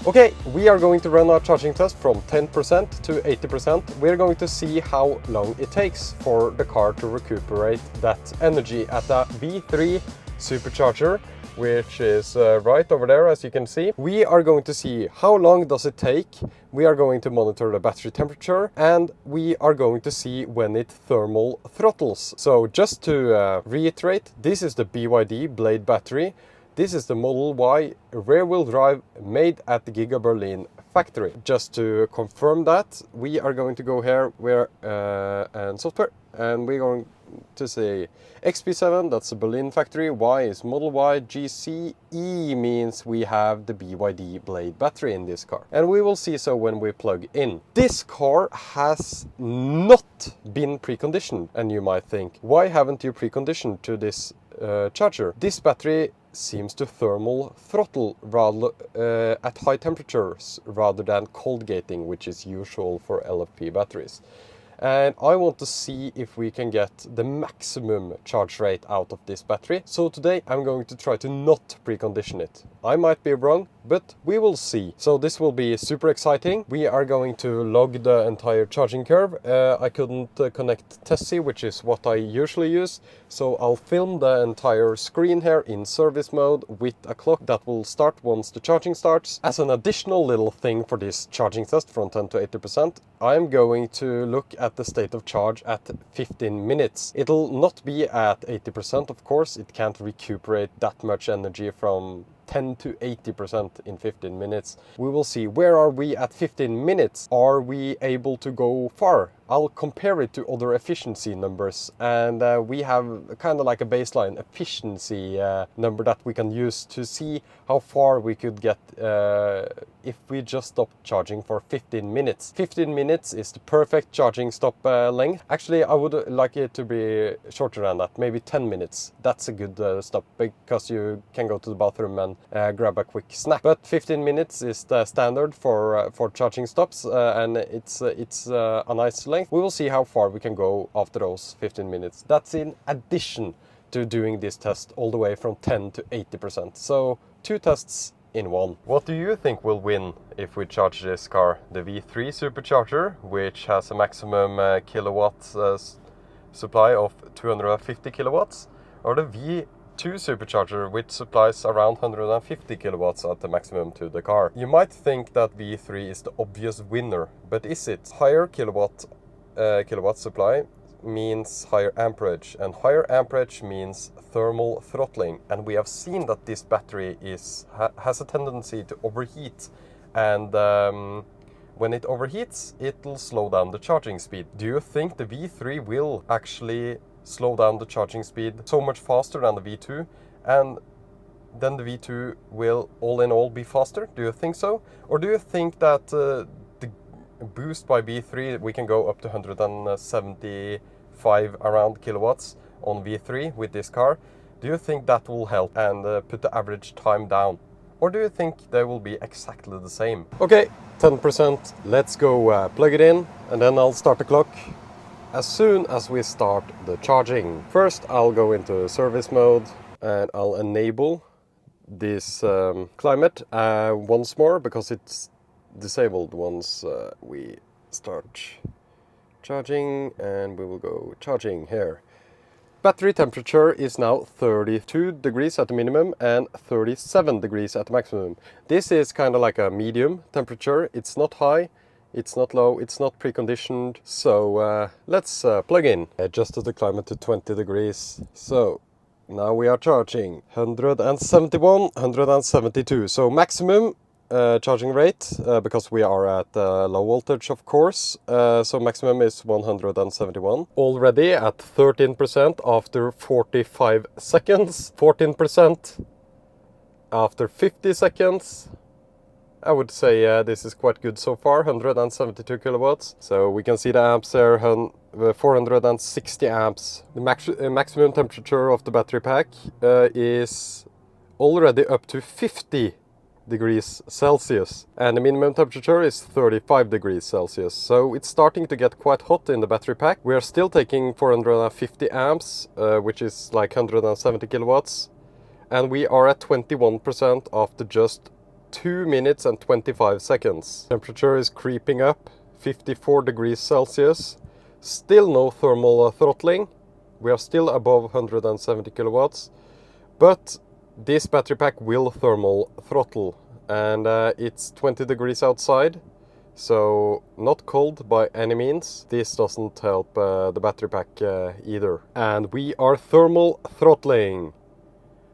Okay, we are going to run our charging test from 10% to 80%. We're going to see how long it takes for the car to recuperate that energy at the V3 Supercharger, which is right over there, as you can see. We are going to see how long does it take. We are going to monitor the battery temperature, and we are going to see when it thermal throttles. So just to reiterate, this is the BYD Blade battery. This is the Model Y rear-wheel drive made at the Giga Berlin factory. Just to confirm that, we are going to go here and software, and we're going to say XP7, that's the Berlin factory, Y is Model Y, GCE means we have the BYD Blade battery in this car. And we will see so when we plug in. This car has not been preconditioned, and you might think, why haven't you preconditioned to this charger? This battery seems to thermal throttle rather at high temperatures rather than cold gating, which is usual for LFP batteries. And I want to see if we can get the maximum charge rate out of this battery. So today I'm going to try to not precondition it. I might be wrong, but we will see. So this will be super exciting. We are going to log the entire charging curve. I couldn't connect Tesla, which is what I usually use. So I'll film the entire screen here in service mode with a clock that will start once the charging starts. As an additional little thing for this charging test from 10 to 80%, I'm going to look at the state of charge at 15 minutes. It'll not be at 80%, of course. It can't recuperate that much energy from 10 to 80% in 15 minutes. We will see, where are we at 15 minutes? Are we able to go far? I'll compare it to other efficiency numbers, and we have kind of like a baseline efficiency number that we can use to see how far we could get if we just stop charging for 15 minutes. 15 minutes is the perfect charging stop length. Actually, I would like it to be shorter than that, maybe 10 minutes. That's a good stop, because you can go to the bathroom and grab a quick snack. But 15 minutes is the standard for charging stops, and it's a nice length. We will see how far we can go after those 15 minutes. That's in addition to doing this test all the way from 10 to 80%. So 2 tests in one. What do you think will win if we charge this car? The V3 Supercharger, which has a maximum kilowatts supply of 250 kilowatts, or the V2 Supercharger, which supplies around 150 kilowatts at the maximum to the car? You might think that V3 is the obvious winner, but is it? Higher kilowatt supply means higher amperage, and higher amperage means thermal throttling, and we have seen that this battery has a tendency to overheat, and when it overheats, it'll slow down the charging speed. Do you think the V3 will actually slow down the charging speed so much faster than the V2, and then the V2 will all in all be faster? Do you think so? Or do you think that the boost by V3, we can go up to 175 around kilowatts on V3 with this car? Do you think that will help and put the average time down? Or do you think they will be exactly the same? Okay, 10%. Let's go plug it in, and then I'll start the clock as soon as we start the charging. First, I'll go into service mode, and I'll enable this climate once more, because it's disabled once we start charging, and we will go charging here. Battery temperature is now 32 degrees at the minimum and 37 degrees at the maximum. This is kind of like a medium temperature. It's not high, it's not low, it's not preconditioned. So let's plug in. Adjusted the climate to 20 degrees. So now we are charging 171, 172. So maximum charging rate, because we are at low voltage, of course. So maximum is 171. Already at 13% after 45 seconds. 14% after 50 seconds. I would say this is quite good so far, 172 kilowatts. So we can see the amps there, 460 amps. The maximum temperature of the battery pack is already up to 50 degrees Celsius, and the minimum temperature is 35 degrees Celsius. So it's starting to get quite hot in the battery pack. We are still taking 450 amps, which is like 170 kilowatts, and we are at 21% after just 2 minutes and 25 seconds. Temperature is creeping up, 54 degrees Celsius. Still no thermal throttling. We are still above 170 kilowatts. But this battery pack will thermal throttle. And it's 20 degrees outside. So not cold by any means. This doesn't help the battery pack either. And we are thermal throttling.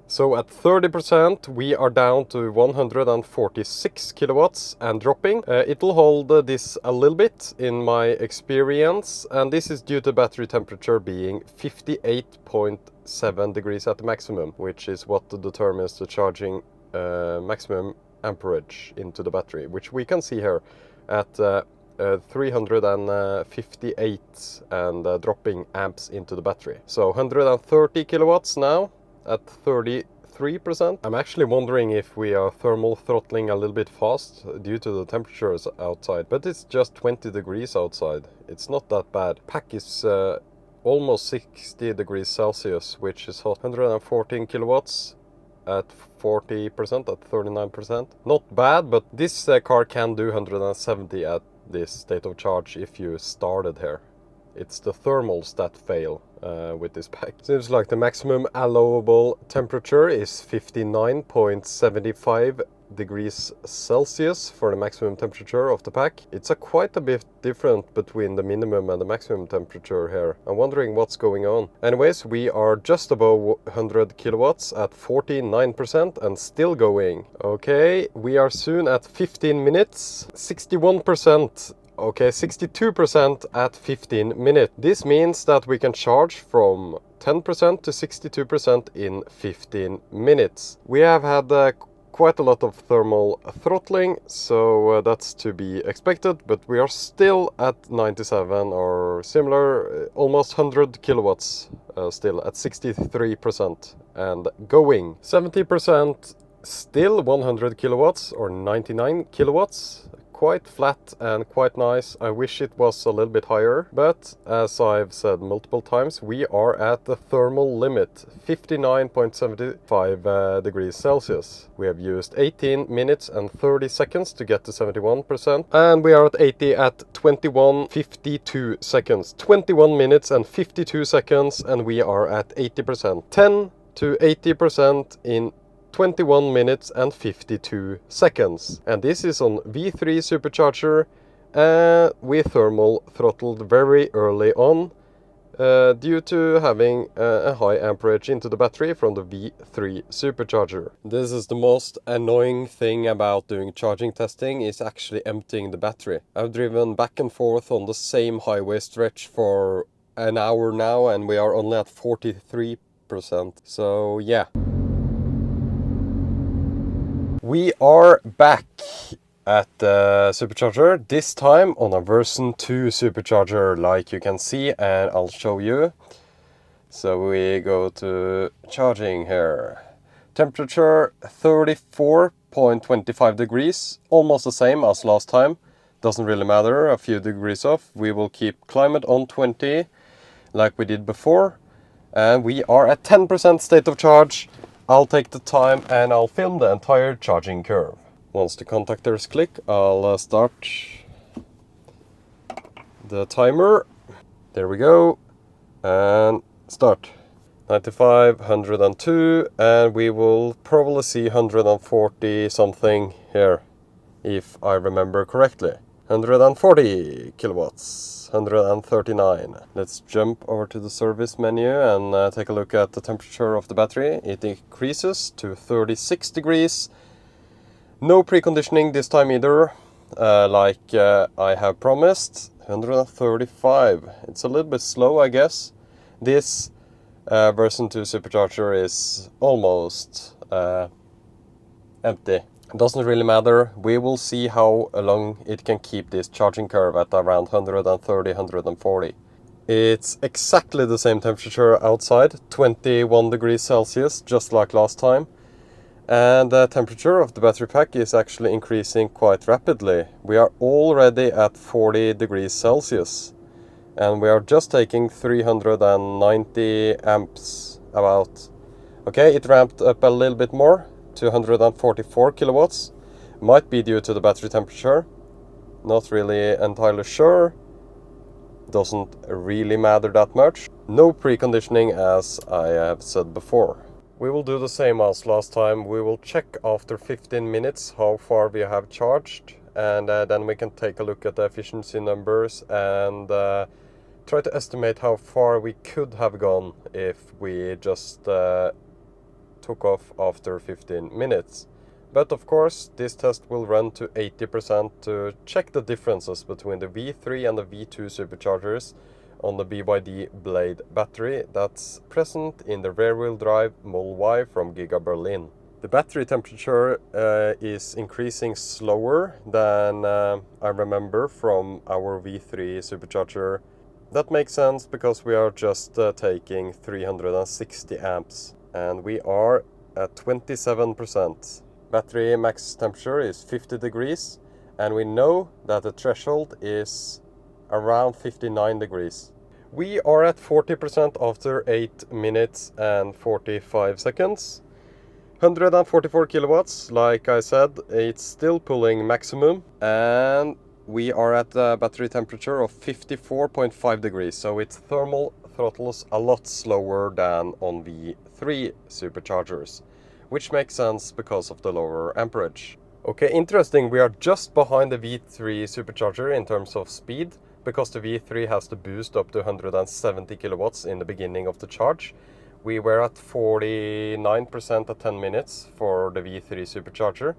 So at 30% we are down to 146 kilowatts and dropping. It will hold this a little bit in my experience, and this is due to battery temperature being 58.7 degrees at the maximum, which is what determines the charging maximum amperage into the battery, which we can see here at 358 and dropping amps into the battery. So 130 kilowatts now at 33%. I'm actually wondering if we are thermal throttling a little bit fast due to the temperatures outside, but it's just 20 degrees outside. It's not that bad. Pack is almost 60 degrees Celsius, which is hot. 114 kilowatts at 40%, at 39%. Not bad, but this car can do 170 at this state of charge if you started here. It's the thermals that fail with this pack. Seems like the maximum allowable temperature is 59.75 degrees Celsius for the maximum temperature of the pack. It's quite a bit different between the minimum and the maximum temperature here. I'm wondering what's going on. Anyways, we are just above 100 kilowatts at 49% and still going. Okay, we are soon at 15 minutes, 61%. Okay, 62% at 15 minutes. This means that we can charge from 10% to 62% in 15 minutes. We have had quite a lot of thermal throttling, so that's to be expected, but we are still at 97 or similar, almost 100 kilowatts still at 63% and going. 70% still 100 kilowatts or 99 kilowatts. Quite flat and quite nice. I wish it was a little bit higher, but as I've said multiple times, we are at the thermal limit, 59.75 degrees Celsius. We have used 18 minutes and 30 seconds to get to 71%, and we are at 80 at 21:52 seconds. 21 minutes and 52 seconds, and we are at 80%. 10 to 80% in 21 minutes and 52 seconds. And this is on V3 Supercharger. We thermal throttled very early on due to having a high amperage into the battery from the V3 Supercharger. This is the most annoying thing about doing charging testing, is actually emptying the battery. I've driven back and forth on the same highway stretch for an hour now, and we are only at 43%. So yeah. We are back at the Supercharger, this time on a version 2 Supercharger, like you can see, and I'll show you. So we go to charging here. Temperature 34.25 degrees, almost the same as last time. Doesn't really matter, a few degrees off. We will keep climate on 20 like we did before. And we are at 10% state of charge. I'll take the time and I'll film the entire charging curve. Once the contactors click, I'll start the timer. There we go. And start. 95, 102, and we will probably see 140 something here, if I remember correctly. 140 kilowatts, 139. Let's jump over to the service menu and take a look at the temperature of the battery. It increases to 36 degrees. No preconditioning this time either, like I have promised. 135. It's a little bit slow, I guess. This version 2 Supercharger is almost empty. It doesn't really matter. We will see how long it can keep this charging curve at around 130, 140. It's exactly the same temperature outside, 21 degrees Celsius, just like last time. And the temperature of the battery pack is actually increasing quite rapidly. We are already at 40 degrees Celsius. And we are just taking 390 amps about. Okay, it ramped up a little bit more, 244 kilowatts. Might be due to the battery temperature. Not really entirely sure. Doesn't really matter that much. No preconditioning, as I have said before. We will do the same as last time. We will check after 15 minutes how far we have charged, and then we can take a look at the efficiency numbers and try to estimate how far we could have gone if we just took off after 15 minutes. But of course, this test will run to 80% to check the differences between the V3 and the V2 superchargers on the BYD Blade battery that's present in the rear-wheel drive Model Y from Giga Berlin. The battery temperature is increasing slower than I remember from our V3 supercharger. That makes sense because we are just taking 360 amps and we are at 27%. Battery max temperature is 50 degrees and we know that the threshold is around 59 degrees. We are at 40% after 8 minutes and 45 seconds. 144 kilowatts, like I said, it's still pulling maximum, and we are at a battery temperature of 54.5 degrees, so its thermal throttles a lot slower than on V3 superchargers, which makes sense because of the lower amperage. Okay, interesting, we are just behind the V3 supercharger in terms of speed, because the V3 has the boost up to 170 kilowatts in the beginning of the charge. We were at 49% at 10 minutes for the V3 supercharger,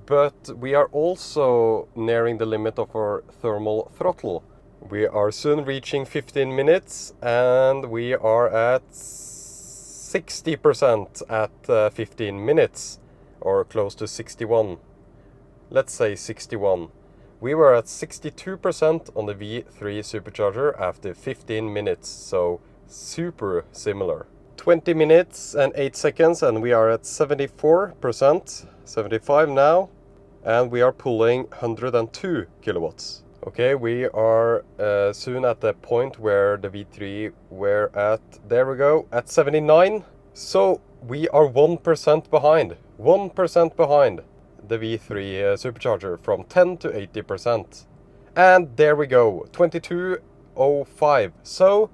but we are also nearing the limit of our thermal throttle. We are soon reaching 15 minutes and we are at 60% at 15 minutes, or close to 61. Let's say 61. We were at 62% on the V3 supercharger after 15 minutes, so super similar. 20 minutes and 8 seconds and we are at 74%, 75 now, and we are pulling 102 kilowatts. Okay, we are soon at the point where the V3 were at, there we go, at 79. So we are 1% behind, 1% behind the V3 supercharger from 10 to 80%. And there we go, 22.05. So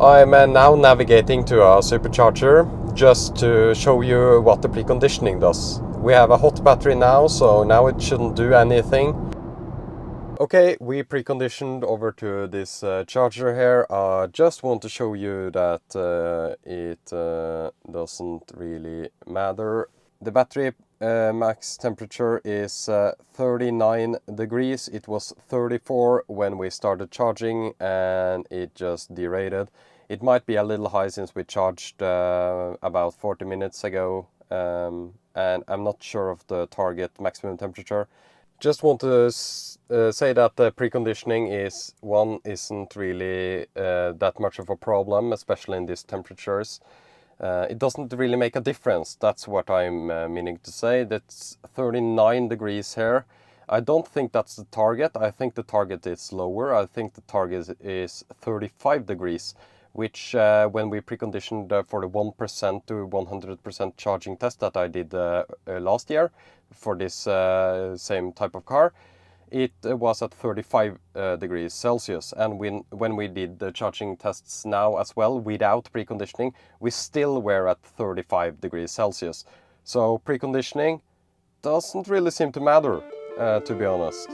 I'm now navigating to a supercharger just to show you what the preconditioning does. We have a hot battery now, so now it shouldn't do anything. Okay, we preconditioned over to this charger here. I just want to show you that it doesn't really matter. The battery max temperature is 39 degrees. It was 34 when we started charging and it just derated. It might be a little high since we charged about 40 minutes ago, and I'm not sure of the target maximum temperature. Just want to say that the preconditioning isn't really that much of a problem, especially in these temperatures. It doesn't really make a difference. That's what I'm meaning to say. That's 39 degrees here. I don't think that's the target. I think the target is lower. I think the target is 35 degrees, which when we preconditioned for the 1% to 100% charging test that I did last year for this same type of car, it was at 35 degrees Celsius. And when we did the charging tests now as well without preconditioning, we still were at 35 degrees Celsius. So preconditioning doesn't really seem to matter, to be honest.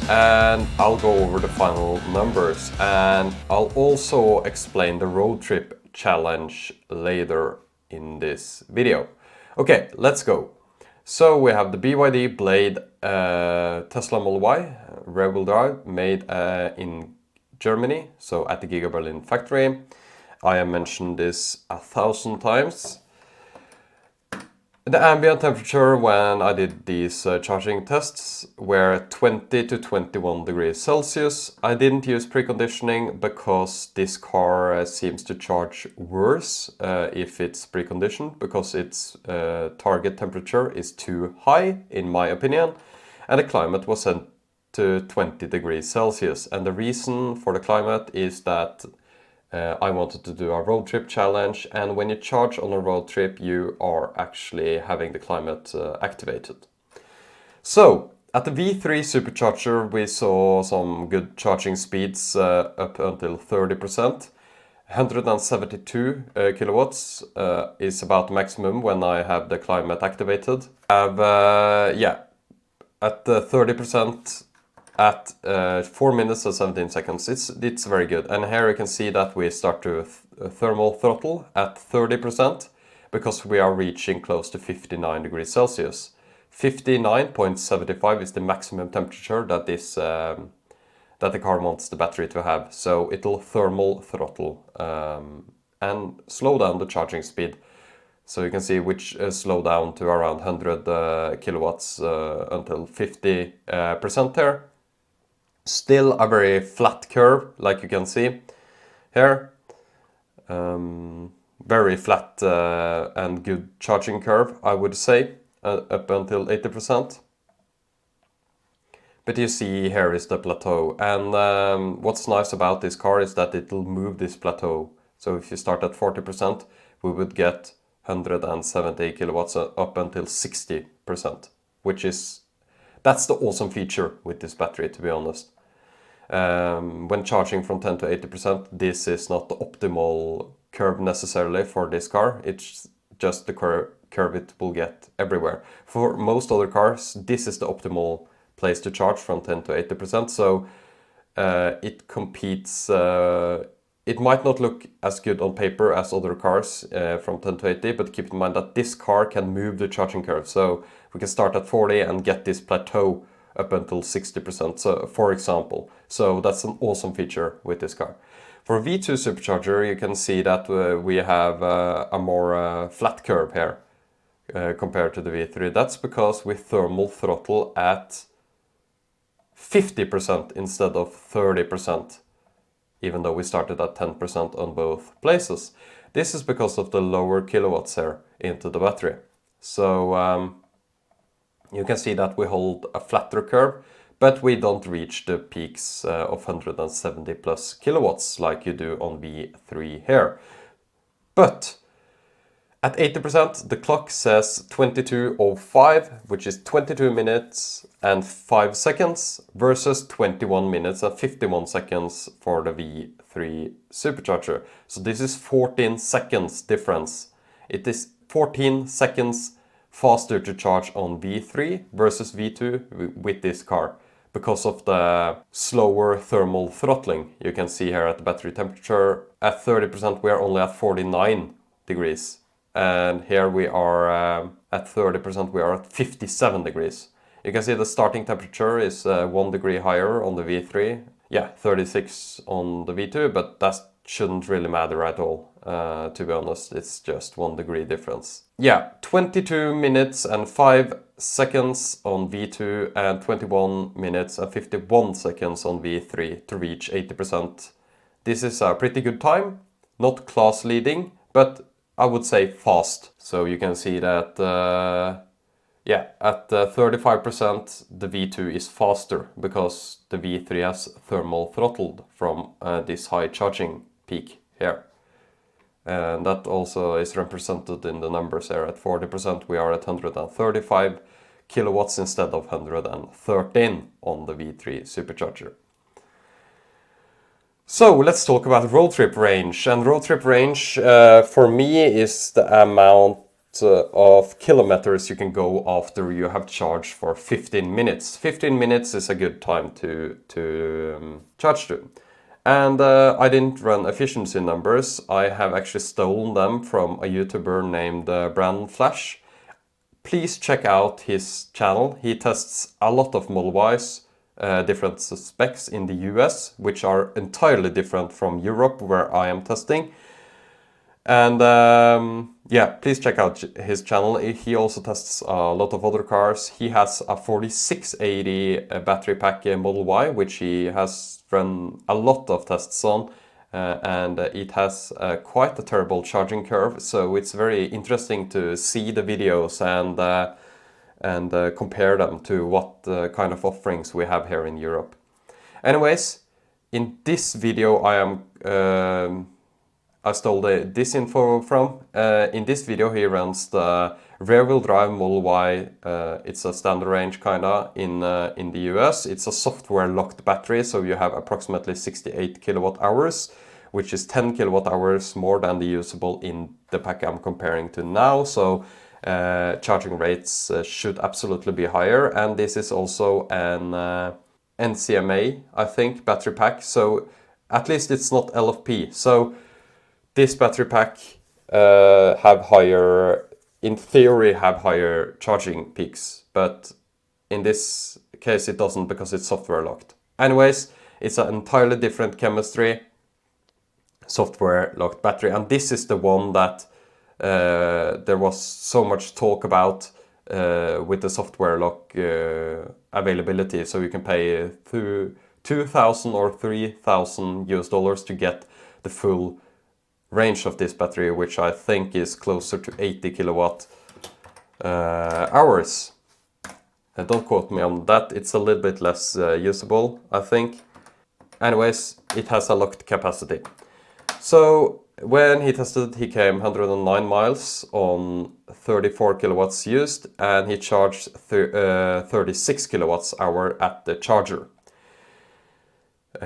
and I'll go over the final numbers, and I'll also explain the road trip challenge later in this video. Okay, let's go. So we have the BYD Blade Tesla Model Y rear-wheel drive made in Germany, so at the Giga Berlin factory. I have mentioned this 1,000 times. The ambient temperature when I did these charging tests were 20 to 21 degrees Celsius. I didn't use preconditioning because this car seems to charge worse if it's preconditioned, because its target temperature is too high in my opinion, and the climate was set to 20 degrees Celsius. And the reason for the climate is that I wanted to do a road trip challenge, and when you charge on a road trip you are actually having the climate activated. So at the V3 Supercharger we saw some good charging speeds up until 30%. 172 kilowatts is about maximum when I have the climate activated. Yeah, at the 30% at 4 minutes and 17 seconds, it's very good. And here you can see that we start to thermal throttle at 30% because we are reaching close to 59 degrees Celsius. 59.75 is the maximum temperature that this that the car wants the battery to have. So it'll thermal throttle and slow down the charging speed. So you can see which slow down to around 100 kilowatts until 50% there. Still a very flat curve, like you can see here. Very flat and good charging curve, I would say, up until 80%. But you see here is the plateau, and what's nice about this car is that it will move this plateau. So if you start at 40%, we would get 170 kilowatts up until 60%, which is, that's the awesome feature with this battery, to be honest. When charging from 10 to 80%, this is not the optimal curve necessarily for this car. It's just the curve it will get everywhere. For most other cars, this is the optimal place to charge from 10 to 80%. So it competes. It might not look as good on paper as other cars from 10 to 80, but keep in mind that this car can move the charging curve. So we can start at 40 and get this plateau up until 60%, so, for example. So that's an awesome feature with this car. For V2 Supercharger, you can see that we have a more flat curve here compared to the V3. That's because we thermal throttle at 50% instead of 30%, even though we started at 10% on both places. This is because of the lower kilowatts here into the battery. So you can see that we hold a flatter curve, but we don't reach the peaks of 170 plus kilowatts like you do on V3 here. But at 80%, the clock says 22:05, which is 22 minutes and 5 seconds versus 21 minutes and 51 seconds for the V3 Supercharger. So this is 14 seconds difference. It is 14 seconds faster to charge on V3 versus V2 with this car because of the slower thermal throttling. You can see here at the battery temperature at 30% we are only at 49 degrees, and here we are at 30% we are at 57 degrees. You can see the starting temperature is 1 degree higher on the V3, yeah, 36 on the V2, but that shouldn't really matter at all. To be honest, it's just 1 degree difference. Yeah, 22 minutes and 5 seconds on V2 and 21 minutes and 51 seconds on V3 to reach 80%. This is a pretty good time, not class leading, but I would say fast. So you can see that, yeah, at 35% the V2 is faster because the V3 has thermal throttled from this high charging peak here. And that also is represented in the numbers here. At 40% we are at 135 kilowatts instead of 113 on the V3 Supercharger. So let's talk about road trip range. And road trip range for me is the amount of kilometers you can go after you have charged for 15 minutes. 15 minutes is a good time to charge to. And I didn't run efficiency numbers. I have actually stolen them from a YouTuber named Brandon Flash. Please check out his channel. He tests a lot of Model Ys, different specs in the US, which are entirely different from Europe, where I am testing. And yeah, please check out his channel. He also tests a lot of other cars. He has a 4680 battery pack Model Y, which he has run a lot of tests on. And it has quite a terrible charging curve, so it's very interesting to see the videos and compare them to what kind of offerings we have here in Europe. Anyways, in this video I stole this info from. In this video he runs the rear-wheel drive Model Y. It's a standard range kinda in the US. It's a software locked battery, so you have approximately 68 kilowatt hours, which is 10 kilowatt hours more than the usable in the pack I'm comparing to now. So charging rates should absolutely be higher, and this is also an NCMA, I think, battery pack. So at least it's not LFP. So this battery pack have higher, in theory, have higher charging peaks, but in this case it doesn't because it's software locked. Anyways, it's an entirely different chemistry, software locked battery, and this is the one that there was so much talk about with the software lock availability. So you can pay through $2,000 or $3,000 to get the full range of this battery, which I think is closer to 80 kilowatt hours. Don't quote me on that, it's a little bit less usable, I think. Anyways, it has a locked capacity. So when he tested, he came 109 miles on 34 kilowatts used, and he charged 36 kilowatts hour at the charger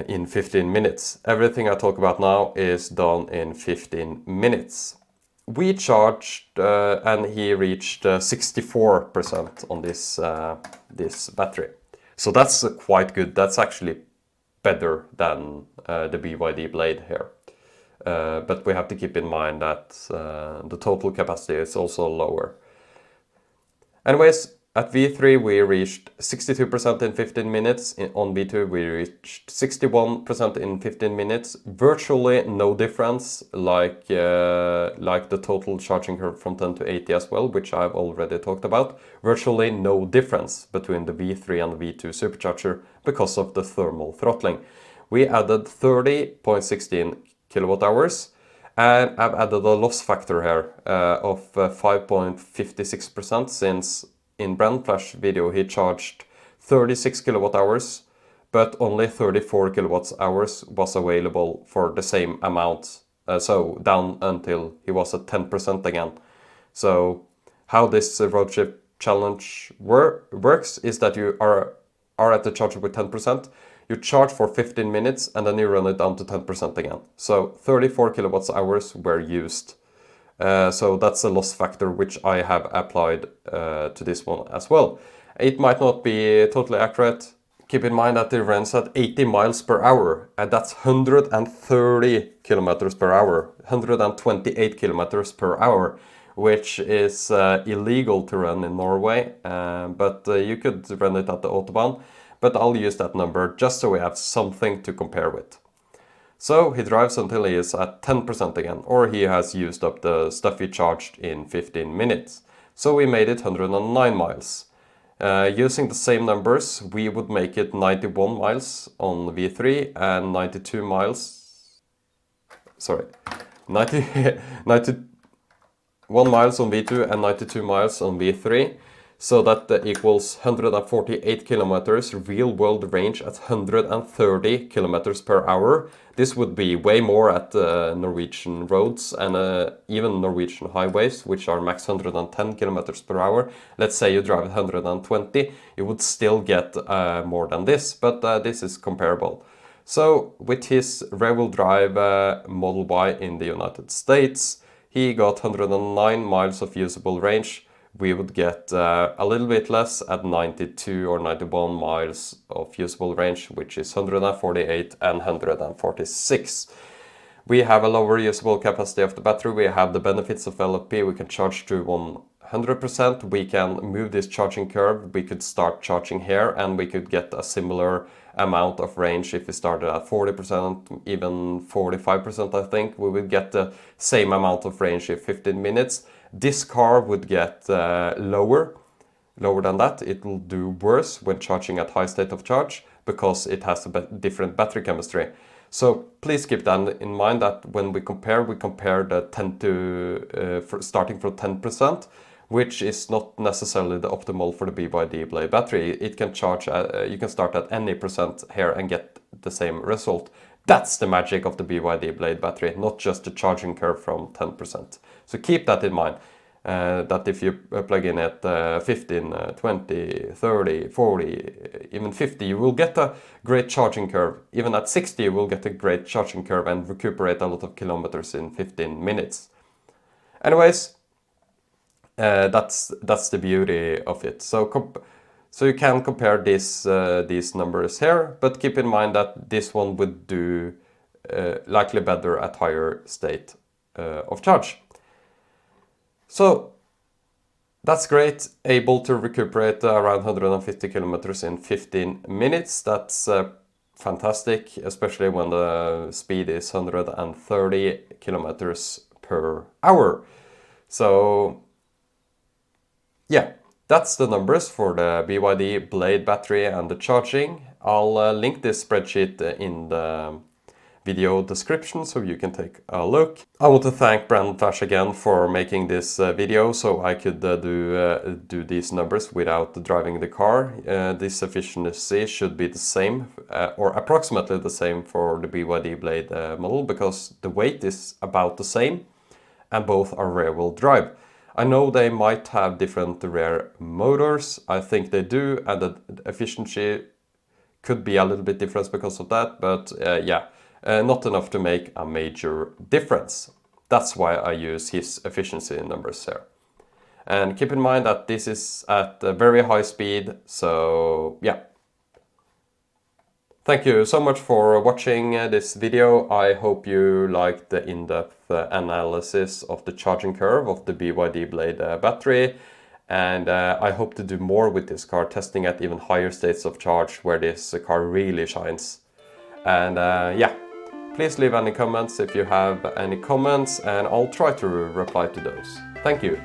in 15 minutes. Everything I talk about now is done in 15 minutes. We charged and he reached 64% on this battery. So that's quite good. That's actually better than the BYD Blade here. But we have to keep in mind that the total capacity is also lower. Anyways, at V3 we reached 62% in 15 minutes. On V2 we reached 61% in 15 minutes. Virtually no difference, like the total charging curve from 10 to 80 as well, which I've already talked about. Virtually no difference between the V3 and the V2 Supercharger because of the thermal throttling. We added 30.16 kilowatt hours, and I've added a loss factor here of 5.56%, since in Brand Flash video he charged 36 kilowatt hours, but only 34 kilowatt hours was available for the same amount, so down until he was at 10% again. So how this road trip challenge works is that you are at the charger with 10%, you charge for 15 minutes and then you run it down to 10% again. So 34 kilowatts hours were used. So that's a loss factor which I have applied to this one as well. It might not be totally accurate. Keep in mind that it runs at 80 miles per hour, and that's 130 kilometers per hour, 128 kilometers per hour, which is illegal to run in Norway, but you could run it at the Autobahn. But I'll use that number just so we have something to compare with. So he drives until he is at 10% again, or he has used up the stuff he charged in 15 minutes. So we made it 109 miles. Using the same numbers, we would make it 91 miles on V3 and 91 miles on V2 and 92 miles on V3. So that equals 148 kilometers real world range at 130 kilometers per hour. This would be way more at Norwegian roads and even Norwegian highways, which are max 110 kilometers per hour. Let's say you drive 120, you would still get more than this, but this is comparable. So with his rear-wheel drive Model Y in the United States, He got 109 miles of usable range. We would get a little bit less at 92 or 91 miles of usable range, which is 148 and 146. We have a lower usable capacity of the battery. We have the benefits of LFP. We can charge to 100%. We can move this charging curve. We could start charging here and we could get a similar amount of range if we started at 40%, even 45%, I think. We would get the same amount of range in 15 minutes. This car would get lower than that. It will do worse when charging at high state of charge because it has a different battery chemistry. So please keep that in mind, that when we compare the 10 to starting from 10%, which is not necessarily the optimal for the BYD Blade battery. It can charge, you can start at any percent here and get the same result. That's the magic of the BYD Blade battery, not just the charging curve from 10%. So keep that in mind, that if you plug in at 15, 20, 30, 40, even 50, you will get a great charging curve. Even at 60, you will get a great charging curve and recuperate a lot of kilometers in 15 minutes. Anyways, that's the beauty of it. So you can compare these numbers here, but keep in mind that this one would do likely better at higher state of charge. So that's great, able to recuperate around 150 kilometers in 15 minutes. That's fantastic, especially when the speed is 130 kilometers per hour. So yeah, that's the numbers for the BYD Blade battery and the charging. I'll link this spreadsheet in the video description so you can take a look. I want to thank Brandon Flash again for making this video so I could do these numbers without driving the car. This efficiency should be the same or approximately the same for the BYD Blade model, because the weight is about the same and both are rear-wheel drive. I know they might have different rear motors, I think they do, and the efficiency could be a little bit different because of that, but yeah. Not enough to make a major difference. That's why I use his efficiency numbers here. And keep in mind that this is at a very high speed, so yeah. Thank you so much for watching this video. I hope you liked the in-depth analysis of the charging curve of the BYD Blade battery. And I hope to do more with this car, testing at even higher states of charge where this car really shines. And yeah. Please leave any comments if you have any comments, and I'll try to reply to those. Thank you.